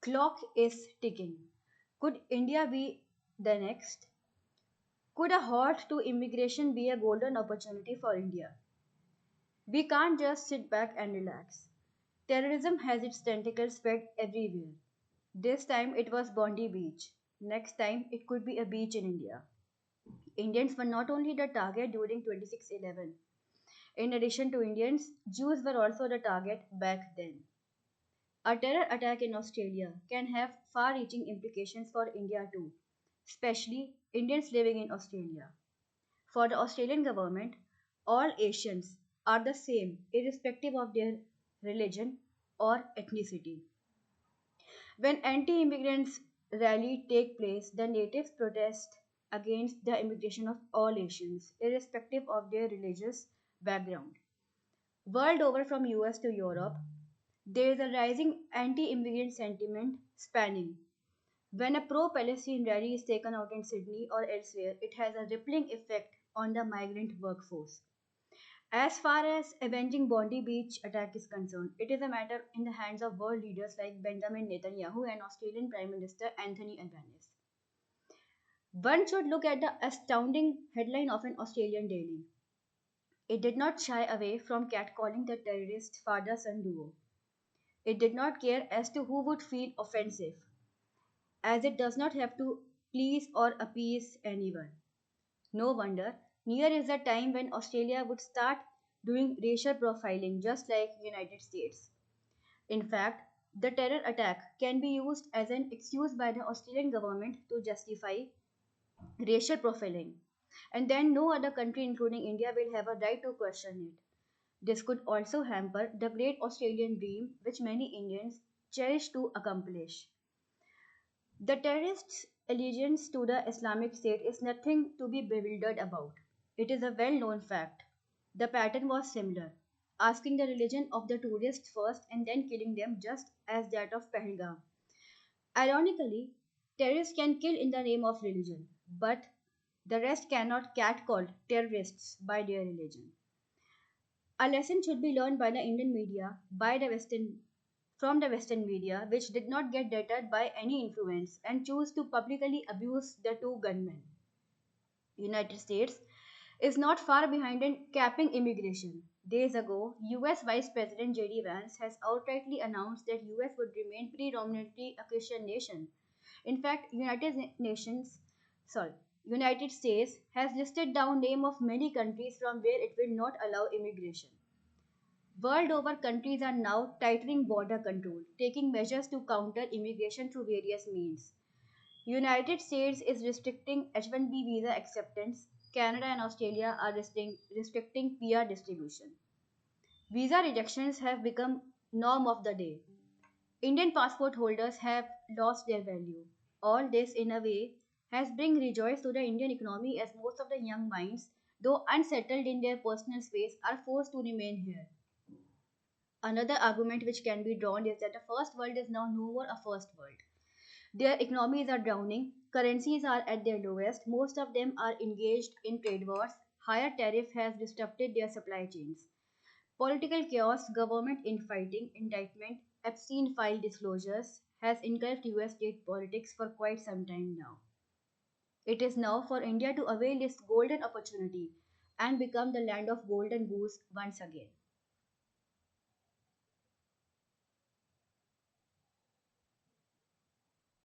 Clock is ticking. Could India be the next? Could a halt to immigration be a golden opportunity for India? We can't just sit back and relax. Terrorism has its tentacles spread everywhere. This time it was Bondi Beach. Next time it could be a beach in India. Indians were not only the target during 26/11. In addition to Indians, Jews were also the target back then. A terror attack in Australia can have far reaching implications for India too, especially Indians living in Australia. For the Australian government, all Asians are the same, irrespective of their religion or ethnicity. When anti-immigrants rally take place, the natives protest against the immigration of all Asians, irrespective of their religious background. World over from US to Europe, there is a rising anti-immigrant sentiment spanning. When a pro-Palestine rally is taken out in Sydney or elsewhere, it has a rippling effect on the migrant workforce. As far as avenging Bondi Beach attack is concerned, it is a matter in the hands of world leaders like Benjamin Netanyahu and Australian Prime Minister Anthony Albanese. One should look at the astounding headline of an Australian daily. It did not shy away from catcalling the terrorist father-son duo. It did not care as to who would feel offensive, as it does not have to please or appease anyone. No wonder, near is the time when Australia would start doing racial profiling just like United States. In fact, the terror attack can be used as an excuse by the Australian government to justify racial profiling. And then no other country including India will have a right to question it. This could also hamper the great Australian dream which many Indians cherish to accomplish. The terrorists' allegiance to the Islamic State is nothing to be bewildered about. It is a well known fact. The pattern was similar, asking the religion of the tourists first and then killing them just as that of Pahalgam. Ironically, terrorists can kill in the name of religion, but the rest cannot catcall terrorists by their religion. A lesson should be learned by the Indian media, from the Western media, which did not get deterred by any influence and chose to publicly abuse the two gunmen. United States is not far behind in capping immigration. Days ago, US Vice President JD Vance has outrightly announced that US would remain predominantly a Christian nation. In fact, sorry, United States has listed down name of many countries from where it will not allow immigration. World over, countries are now tightening border control, taking measures to counter immigration through various means. United States is restricting H-1B visa acceptance. Canada and Australia are restricting PR distribution. Visa rejections have become norm of the day. Indian passport holders have lost their value. All this, in a way, has bring rejoice to the Indian economy as most of the young minds, though unsettled in their personal space, are forced to remain here. Another argument which can be drawn is that the first world is now no more a first world. Their economies are drowning, currencies are at their lowest, most of them are engaged in trade wars, higher tariff has disrupted their supply chains. Political chaos, government infighting, indictment, Epstein file disclosures has engulfed US state politics for quite some time now. It is now for India to avail this golden opportunity and become the land of golden goose once again.